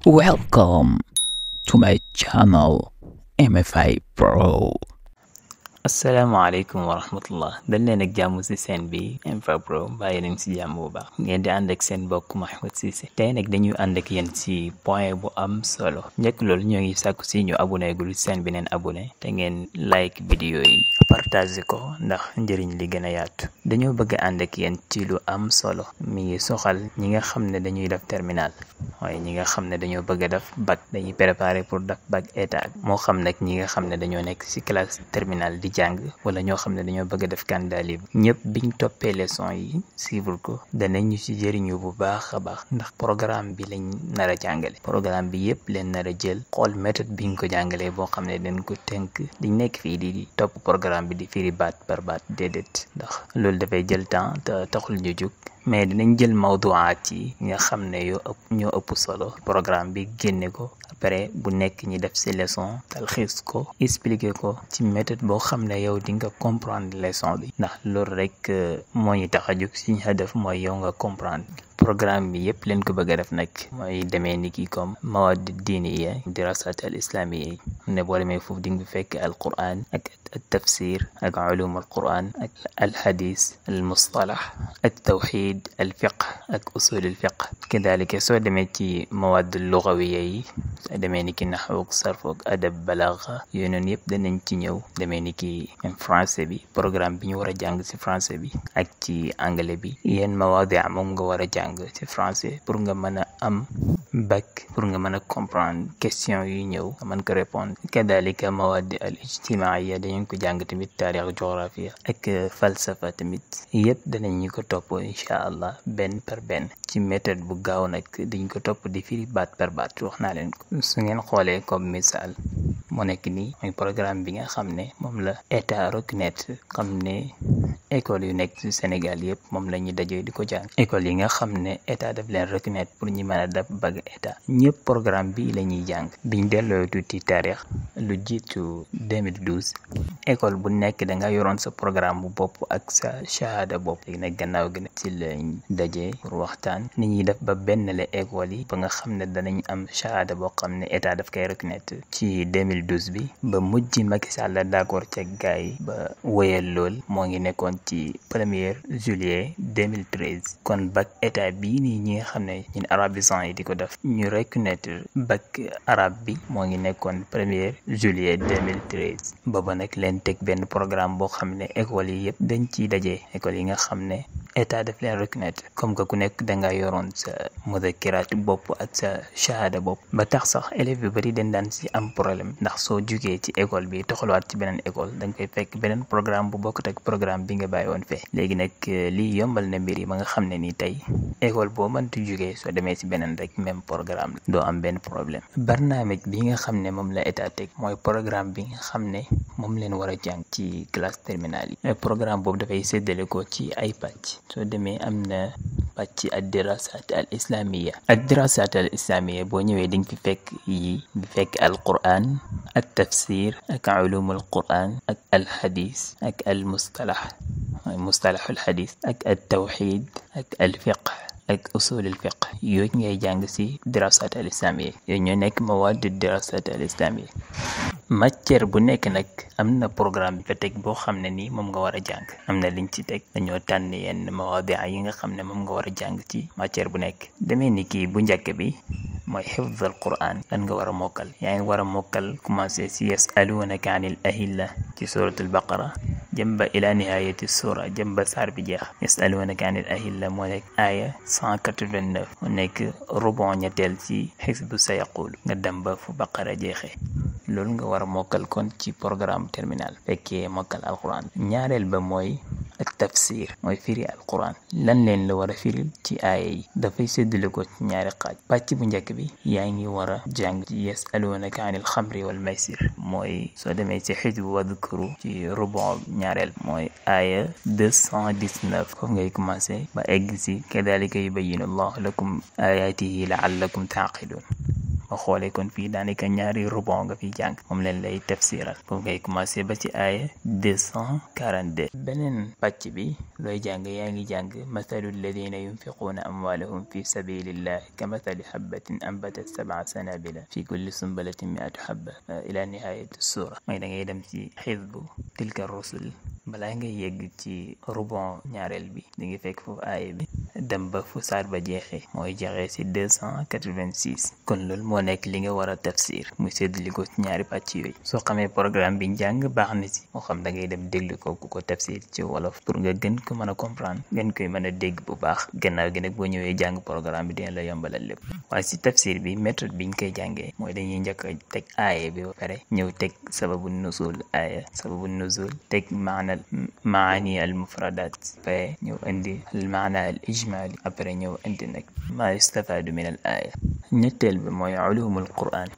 Welcome to my channel MFI Pro. asalaamaaleykum wa rahmatullah dal leen ak jàmm ci seen bi MFI Pro bàyyi leen ci jàmm bu baax ngeen di ànd ak seen bokk Mahmoud Cissé tey nag dañuy ànd ak yéen ci point bu am solo njëkk loolu ñoo ngi sàkku ci ñu abonné gul seen bi neen abonné te ngeen like vidéo yi partage ko ndax njëriñ li gën a yaatu dañoo bëgg ànd ak yéen ci lu am solo mi ngi soxal ñi nga xam ne dañuy def terminal waaye ñi nga xam ne dañoo bëgg a def bac dañuy préparer pour def bac état moo xam nag ñi nga xam ne dañoo nekk ci classe terminal di jàng wala ñoo xam ne dañoo bëgg a def candidat libre ñëpp biñ toppee leçon yi suivre ko danañu ci jëriñu bu baax a baax ndax programme bi lañ nar a jàngale programme bi yëpp leen nar a jël xool méthode biñ ko jàngalee boo xam ne dañ ko tënk diñ nekk fii di topp programme bi di firi baat par baat déedéet ndax loolu dafay jël temps te taxul ñu jóg mais dinañ jël mawduwaat yi nga xam ne ñoo ëpp solo programme bi génne ko après bu nekk ñi def ci leçon talxiis ko expliquer ko ci méthode boo xam ne yow di nga comprendre leçon bi ndax loolu rek moo ñu tax a jóg suñu hadaf mooy yow nga comprendre programme bi yëpp leen ko bëgg a def nag mooy demee ni ki comme mawad diiniya dirasat al islamiyya ne boo demee foofu di nga fekk al quran ak التفسير ak علوم القرآن ak الحديث المصطلح التوحيد الفقه ak أصول الفقه كذلك soo demee ci مواد اللغوية yi soo demee ni ki naxwu ak sarf ak adab balagha yooyu noonu yëpp danañ ci ñëw demee ni ki français bi programme bi ñu war a jàng ci français bi ak ci anglais bi yéen mawaadi moom nga war a jàng ci français pour nga mën a am bac pour nga mën a comprendre question yu ñëw nga mën ko répondre kadalika mawaadi al ijtimaiya dañu ko jàng tamit taarix géographie ak falsafa tamit yëpp danañ ñu ko topp incha allah benn par benn ci méthode bu gaaw nag dañ ko topp di firi baat par baat wax naa leen ko su ngeen xoolee comme misaal moo nekk nii mooy programme bi nga xam ne moom la état reconnaître xam ne école yu nekk ci Sénégal yëpp moom la ñuy dajee di ko jàng école yi nga xam ne état daf leen reconnaître pour ñu mën a def bac état ñëpp programme bi la ñuy jàng biñ delloo tuuti taarix lu jiitu 2012 école bu nekk da nga yoroon sa programme bu bopp ak sa shahada bopp léegi nag gannaaw gi ci lañ dajee pour waxtaan ni ñuy def ba benn la école yi ba nga xam ne danañ am shahada boo xam ne état daf koy reconnaître ci 2012 bi ba mujj Macky Sall la d'accord ca gaay yi ba wéyal lool moo ngi nekkoon ci 1er juillet 2013 kon bac état bii nii ñi nga xam ne ñun arabisants yi di ko def ñu reconnaître bac arabe bi moo ngi nekkoon 1er juillet 2013 booba nag leen teg benn programme boo xam ne école yi yëpp dañ ciy dajee école yi nga xam ne état daf leen reconnaître comme que ku nekk da nga yoroon sa mudakiraat bopp ak sa shahada bopp ba tax sax élèves yu bari dañ daan ci am problème ndax soo jugee ci école bi toxaluwaat ci beneen école da nga koy fekk beneen programme bu bokkut ak programme bi nga bàyyi woon fee léegi nag lii yombal na mbir yi ba nga xam ne ni tey école boo mënti jugee soo demee ci beneen rek même programme doo am benn problème barnaamij bi nga xam ne moom la état teg mooy programme bi nga xam ne moom leen war a jàng ci classe terminale yi programme boobu dafay séddale ko ci ay pàcc soo demee am na pàcc ad dirasat al islamiyya boo ñëwee di nga fi fekk yi di fekk al quran ak tafsir ak ulumul quran ak al hadis ak al mustalah al hadis ak al tawxid ak al fiqh ak usul al fiqh yooyu ngay jàng ci dirasat al islamiyya yooyu ñoo nekk mawaad dirasat al islamiyya matière bu nekk nag am na programme bi fa teg boo xam ne nii moom nga war a jàng am na liñ ci teg dañoo tànn yenn mawaadi yi nga xam ne moom nga war a jàng ci matière bu nekk demee ni kii bu njëkk bi mooy xifz al quran lan nga war a mokkal yaa ngi war a mokkal commencé si yasalunaka anil ahilla ci suratul baqara jëmba ila nihayati sura jëmba saar bi jeex yasalunaka anil ahilla moo nekk aaya 189 mu nekk rubon ñetteel ci xisbu sa yaqulu nga dem ba fu baqara jeexee loolu nga war a mokkal kon ci programme terminal fekkee mokkal alquran ñaareel ba mooy ak tafsir mooy firi alquran lan leen la war a firil ci aaya yi dafay séddale ko ci ñaari xaaj pàcc bu njëkk bi yaa ngi war a jàng ci yasalunaka anil xamri wal maysir mooy soo demee ci xisbu wadkuru ci rubon ñaareel mooy aaya 219 foofu ngay commencé ba egg si kadalika yubayyinu allahu lakum ayatihi laallakum taqilun nga xoolee kon fii daanaka ñaari rubon nga fi jàng moom leen lay tafsiral foofu ngay commencé ba ci aaya 242 beneen pàcc bi looy jàng yaa ngi jàng mathalu alladina yunfiquuna amwaalahum fi sabilillahi ka mathali habbatin ambatat 7 sanabila fi kulli sumbalatin mi'atu habba ila nihayati sura mooy da ngay dem ci xisbu tilka rusul balaa ngay yegg ci rubon ñaareel bi di ngi fekk foofu aaya bi dem ba fu saar ba jeexee mooy jeexee ci 286 kon loolu moo nekk li nga war a tafsir muy séddali ko ci ñaari pàcc yooyu soo xamee programme bi njàng baax na ci moo xam da ngay dem déglu ko ku ko tafsir ci wolof pour nga gën ko mën a comprendre gën koy mën a dégg bu baax gannaaw gi nag boo ñëwee jàng programme bi dina la yombalal lépp waaye ci tafsir bi méthode biñ koy jàngee mooy dañuy njëkk a teg aaya bi ba pare ñëw teg sababu nuzul aaya sababu nuzul teg maani al mufradat pare ñëw indi al maana al ijmali après ñëw indi nag ma yustafadu min al aaya ñetteel bi mooy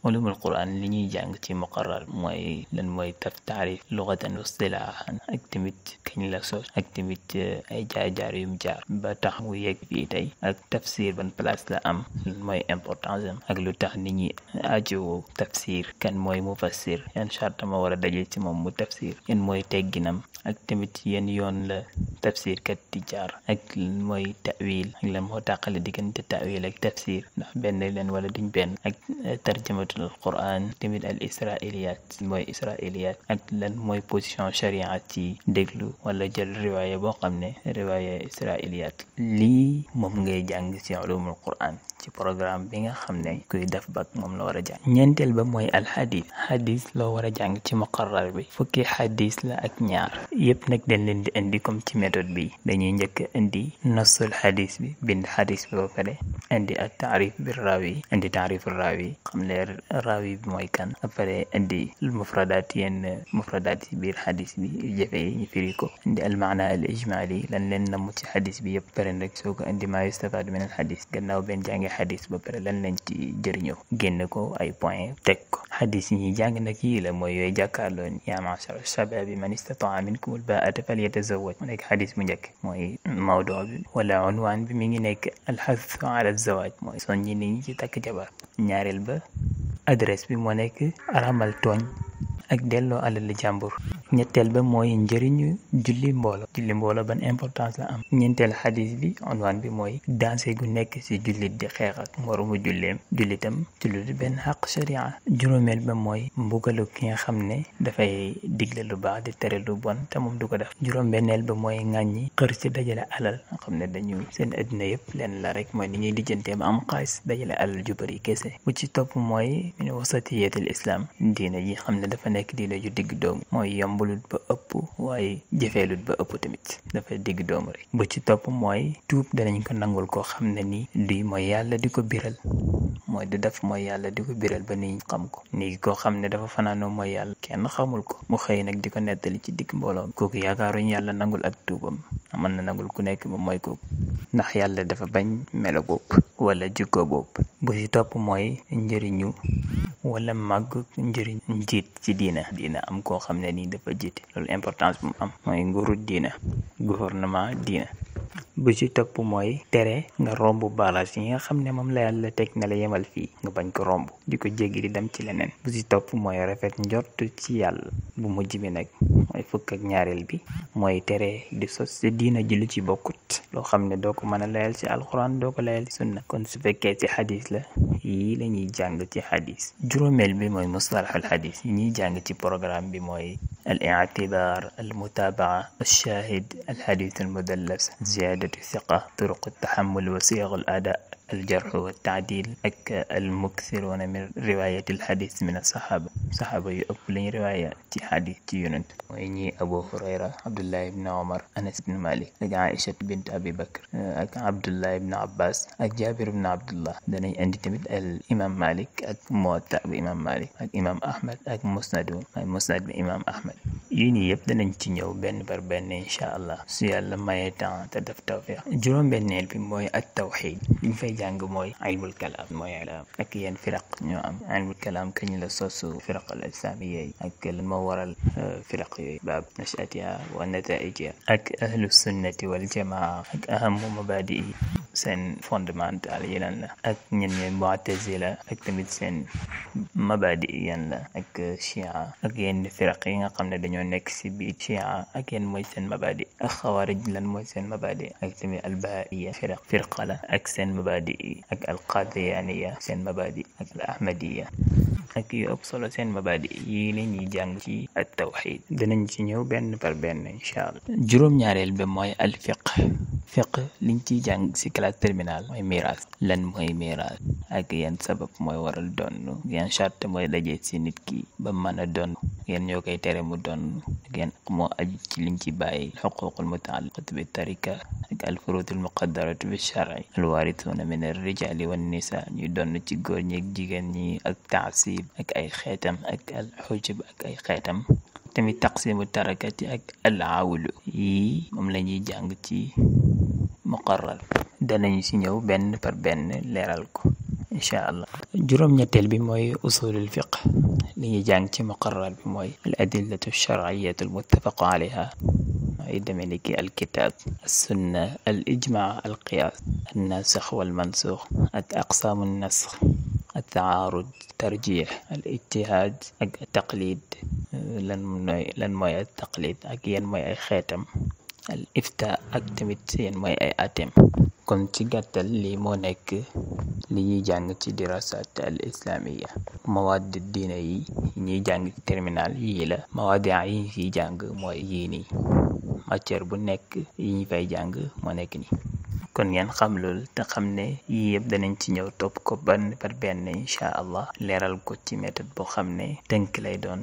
ulumul quran li ñuy jàng ci muqarrar mooy lan mooy taarif lughatan wa istilahan ak tamit kañ la sos ak tamit ay jaar-jaar yum jaar ba tax mu yegg fii tey ak tafsir ban place la am lan mooy importance am ak lu tax nit ñi ajowoo tafsir kan mooy mufassir yan charte ma war a daje ci moom mu tafsir yan mooy tegginam ak tamit yenn yoon la tafsir kat di jaar ak lan mooy ta'wil ak lan moo tàqale diggante ta'wil ak tafsir ndax benn leen wala duñ benn ak tarjamatul quran tamit al israiliyat mooy israiliyat ak lan mooy position sharia ci déglu wala jël riwaaya boo xam ne riwaaya israiliyat lii moom ngay jàng ci ulumul quran ci programme bi nga xam ne kuy def bac moom la war a jàng ñeenteel ba mooy alxadis loo war a jàng ci muqarrar bi fukki xadis la ak ñaar yëpp nag dañ leen di indi comme ci méthode bi dañuy njëkk indi nasul xadis bi bind xadis bi ba pare indi ak taarif bi raawi indi taarif raawi xam ne raawi bi mooy kan après indi mufradaat yenn mufradaat yi biir xadis bi jafe yi ñu firi ko indi al maana al ijmali lan leen namm ci xadis bi yëpp pare nag soo ko indi maa yustafaadu min al xadis gannaaw benn jànge xadis ba pare lan lañ ci jëriñoo génn ko ay point teg ko xadis yi ñuy jàng nag yii la mooy yooyu jàkkaarloo ni yaa ma'shara shababi man istataa minkumul baa'ata falyatazawwaj mu nekk xadis bu njëkk mooy mawdu bi wala unwaan bi mi ngi nekk alxathu ala zawaaj mooy soññi nit ñi ci takk jabar ñaareel ba adresse bi moo nekk aramal tooñ ak delloo alal jàmbur ñetteel ba mooy njëriñu julli mbooloo ban importance la am ñeenteel xadis bi unwaan bi mooy dansé gu nekk ci jullit di xeex ak moromu jullitam ci lu benn xaq sharia juróomeel ba mooy mbugalu ki nga xam ne dafay digle lu baax di tere lu bon te moom du ko def juróom-benneel ba mooy ŋàññi xër ci dajale alal nga xam ne dañu seen adduna yëpp leen la rek mooy ni ñuy lijjantee ba am xaalis dajale alal ju bari kese bu ci topp mooy min wasatiyatul islam diina ji xam ne dafa nekk diina ju digg doomu mooy yombulut ba ëpp waaye jëfeelut ba ëpp tamit dafa digg doomu rek bu ci topp mooy tuub danañ ko nangul koo xam ne ni duy mooy yàlla di ko biral mooy di def mooy yàlla di ko biral ba ni xam ko nii koo xam ne dafa fanaanoo mooy yàlla kenn xamul ko mu xëy nag di ko nettali ci digg mbooloo kooku yaakaaruñ yàlla nangul ak tuubam mën na nangul ku nekk ba mooy kooku ndax yàlla dafa bañ melo boobu wala jikko boobu bu ci topp mooy njëriñu wala màgg njëriñ njiit ci diina am koo xam ne nii dafa jiite loolu importance bu mu am mooy nguuru diina gouvernement diina bu ci topp mooy tere nga romb balance yi nga xam ne moom la yàlla teg na la yemal fii nga bañ ko romb di ko jéggi di dem ci leneen bu ci topp mooy rafet njort ci yàlla bu mujj bi nag mooy fukk ak ñaareel bi mooy tere di sos ci diina ji lu ci bokkut loo xam ne doo ko mën a layal ci alxuraan doo ko layal ci sunna kon su fekkee ci xadis la yii la ñuy jàng ci xadis juróomeel bi mooy mustalahul xadis yi ñuy jàng ci programme bi mooy al i'tibar al mutabaa al shahid al xadis al mudallas ziyadatu thiqa turuq al tahammul wa siyaq al ada الجرح والتعديل ak المكثرون من رواية الحديث من الصحابة صحابة يؤب لين رواية حديث يونت ويني أبو هريرة عبد الله بن عمر أنس بن مالك ak عائشة بنت أبي بكر ak عبد الله بن عباس ak جابر بن عبد الله danañ andi tamit al imam Malik ak Muwatta bi imam Malik ak imam Ahmad ak musnad bi imam Ahmad yii nii yëpp danañ ci ñëw benn par benn incha allah su yàlla mayee temps te def tawfiq juróom-benneel bi mooy at tawxid liñ fay jàng mooy ilmul kalaam mooy ak yenn firaq ñoo am ilmul kalaam kañ la sosu firaq al islamiya yi ak lan moo waral firaq yooyu baab nashatiha wa nataijiha ak ahlu sunnati wal jamaa ak ahamu mabadi yi seen fondamental yi lan la ak ñen ñooy mu'tazila ak tamit seen mabadi yan la ak chia ak yenn firaq yi nga xam ne dañoo nekk si biir chia ak yenn mooy seen mabadi ak xawaarij lan mooy seen mabadi ak tamit albahaiya firqa la ak seen mabadi ak alqadiyaniya seen mabadi ak al ahmadiya ak yu ëpp solo seen mabadi yi la ñuy jàng ci at tawxid dinañ ci ñëw benn par benn incha allah. juróom-ñaareel bi mooy al fiq liñ ciy jàng si classe terminale mooy miraas lan mooy miraas ak yan sabab mooy waral donn yan charte mooy daje si nit ki ba mën a donn yan ñoo koy tere mu donn ak yan moo aju ci liñ ci bàyyi xuququl mutaalliqatu bi tarika ak al furuudul muqaddaratu bi shar'i al waarisuuna min ar rijaali wan nisaa ñuy donn ci góor ñi ak jigéen ñi ak taasib ak ay xeetam ak al xujub ak ay xeetam tamit taqsimu tarakati ak al awlu yi moom la ñuy jàng ci muqarrar danañu si ñëw benn par benn leeral ko incha allah. juróom-ñetteel bi mooy usulul fiq li ñuy jàng ci muqarrar bi mooy al adillatu shar'iyatu al muttafaqu alayha ay demee ni ki al kitab al sunna al ijma al qiyas al nasikh wal mansukh ak aqsaamu nasakh al taarud tarjih al ijtihad ak taqlid lan mooy al taqlid ak yan mooy ay xeetam al ifta ak tamit yan mooy ay atem kon ci gàttal lii moo nekk li ñuy jàng ci dirasat al islamiya mawaad diine yi ñuy jàng ci terminal yii la mawaadi yi ñu fiy jàng mooy yii nii matière bu nekk yi ñu fay jàng moo nekk nii kon ngeen xam loolu te xam ne yii yëpp danañ ci ñëw topp ko benn par benn incha allah leeral ko ci méthode boo xam ne tënk lay doon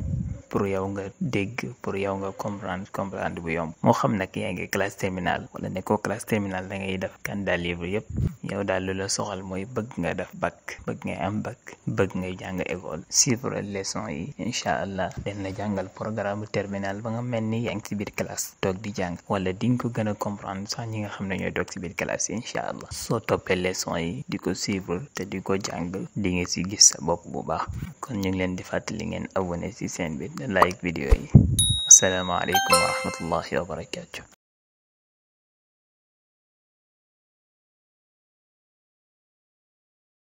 pour yow nga dégg pour yow nga comprendre bu yomb moo xam nag yaa ngi classe terminale wala nekkoo classe terminale da ngay def candidat livre yëpp yow daal lu la soxal mooy bëgg nga def bac bëgg ngay am bac bëgg ngay jàng école suivre leçon yi incha allah den la jàngal programme terminal ba nga mel ni yaa ngi ci biir classe toog di jàng wala di nga ko gën a comprendre sax ñi nga xam ne ñooy toog ci biir classe yi incha allah soo toppee leçon yi di ko suivre te di ko jàng di nga si gis sa bopp bu baax kon ñu ngi leen di fàttali ngeen abonné si chaîne bi like vidéo yi asalaamaaleykum wa rahmatullahi wa barakatuh